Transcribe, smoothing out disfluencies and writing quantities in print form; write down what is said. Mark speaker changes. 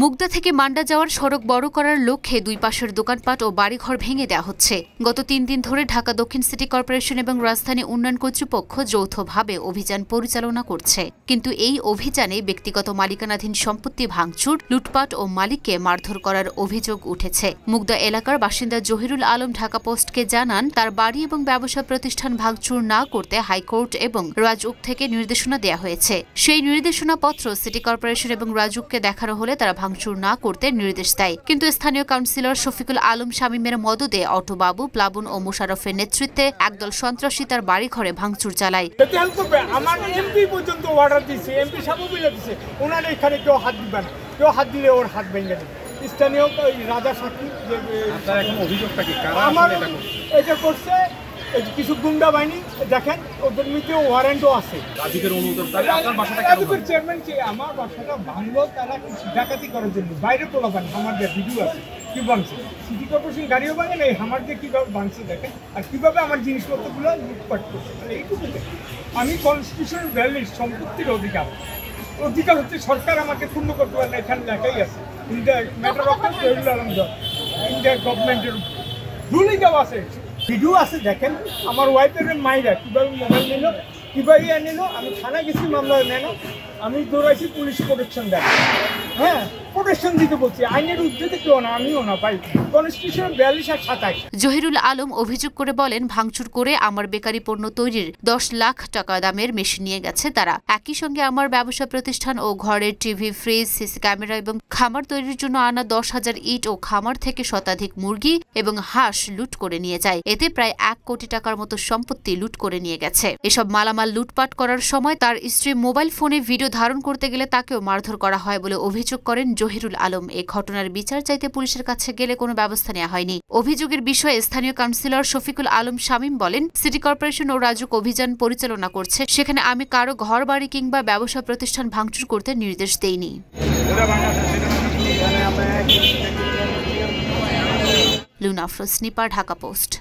Speaker 1: মুগদা থেকে মান্ডা যাওয়ার সড়ক বড় করার লক্ষ্যে দুই পাশের দোকানপাট ও বাড়িঘর ভেঙে দেওয়া হচ্ছে। গত 3 দিন ধরে ঢাকা দক্ষিণ সিটি কর্পোরেশন এবং রাজধানী উন্নয়ন কর্তৃপক্ষ যৌথভাবে অভিযান পরিচালনা করছে। কিন্তু এই অভিযানে ব্যক্তিগত মালিকানাধীন সম্পত্তি ভাঙচুর, লুটপাট ও মালিককে মারধর করার অভিযোগ উঠেছে। মুগদা এলাকার বাসিন্দা জহিরুল আলম ঢাকা পোস্টকে জানান, তার বাড়ি এবং ব্যবসা প্রতিষ্ঠান ভাঙচুর না করতে হাইকোর্ট এবং রাজউক থেকে নির্দেশনা দেওয়া হয়েছে। সেই নির্দেশনাপত্র সিটি কর্পোরেশন এবং রাজউককে দেখানো হলে তারা ভাঙচুর না করতে নির্দেশ দেয়। কিন্তু স্থানীয় কাউন্সিলর শফিকুল আলম শামীমের মদদে অটোবাবু, প্লাবন ও মোশাররফের নেতৃত্বে একদল সন্ত্রাসী তার বাড়িঘরে ভাঙচুর চালায়।
Speaker 2: আমার এমপি পর্যন্ত অর্ডার দিয়েছে, এমপি সাহেব বলে দিয়েছে ওনার এখানে কেউ হাত দিবেন, কেউ হাত দিলে ওর হাত ভেঙে দেবে। স্থানীয় রাজা সাক্ষী আমার এটা করছে কিছু গুন্ডা বাহিনী, দেখেন ওদের মধ্যে ওয়ারেন্টও আছে। চেয়ারম্যান কি আমার বাসাটা ভাঙলো তারা ডাকাতি করার জন্য, বাইরে তোলা পান আমার ভিডিও আছে কি ভাঙছে, সিটি কর্পোরেশন গাড়িও ভাঙে না, আমার দিয়ে কীভাবে ভাঙছে দেখেন, আর কীভাবে আমার জিনিসপত্রগুলো লুটপাট করছে। এইটুকু আমি কনস্টিটিউশনাল ভ্যালিড সম্পত্তির অধিকার হচ্ছে সরকার আমাকে পূর্ণ করতে পারে না, এখানে লেখাই আছে ইন্ডিয়া ম্যাটার অফ ইন্ডিয়া গভর্নমেন্টের রুলই দেওয়া আছে, ভিডিও আছে দেখেন। আমার ওয়াইফের মাইরা কীভাবে মোবাইল নিল, কীভাবে নিল, আমি থানায় গেছি, মামলা নেন, আমি দৌড়াইছি, পুলিশ প্রোটেকশন দেয়, হ্যাঁ প্রোটেকশন দিতে বলছি, আইনের উদ্যোগে কেউ না, আমিও না ভাই, কনস্টিটিউশন 42 আর 27।
Speaker 1: জহিরুল আলম অভিযোগ করে বলেন, ভাঙচুর করে আমার বেকারি পণ্য তৈরির 10 লাখ টাকা দামের মেশিন নিয়ে গেছে তারা। একই সঙ্গে আমার ব্যবসা প্রতিষ্ঠান ও ঘরের টিভি, ফ্রিজ, সিসি ক্যামেরা এবং খামার তৈরির জন্য আনা 10,000 ইট ও খামার থেকে শতাধিক মুরগি এবং হাঁস লুট করে নিয়ে যায়। এতে প্রায় 1 কোটি টাকার মতো সম্পত্তি লুট করে নিয়ে গেছে। এসব মালামাল লুটপাট করার সময় তার স্ত্রী মোবাইল ফোনে ভিডিও ধারণ করতে গেলে তাকেও মারধর করা হয় বলে অভিযোগ করেন জহিরুল আলম। এই ঘটনার বিচার চাইতে পুলিশের কাছে গেলে কোনো ব্যবস্থা নেওয়া হয়নি। অভিযোগের বিষয়ে স্থানীয় কাউন্সিলর শফিকুল আলম শামীম বলেন, সিটি কর্পোরেশন ও রাজউক অভিযান পরিচালনা করছে, সেখানে আমি কারো ঘর বাড়ি কিংবা ব্যবসা প্রতিষ্ঠান ভাঙচুর করতে নির্দেশ দেইনি। লুনা আফরোজ, নিপার, ঢাকা পোস্ট।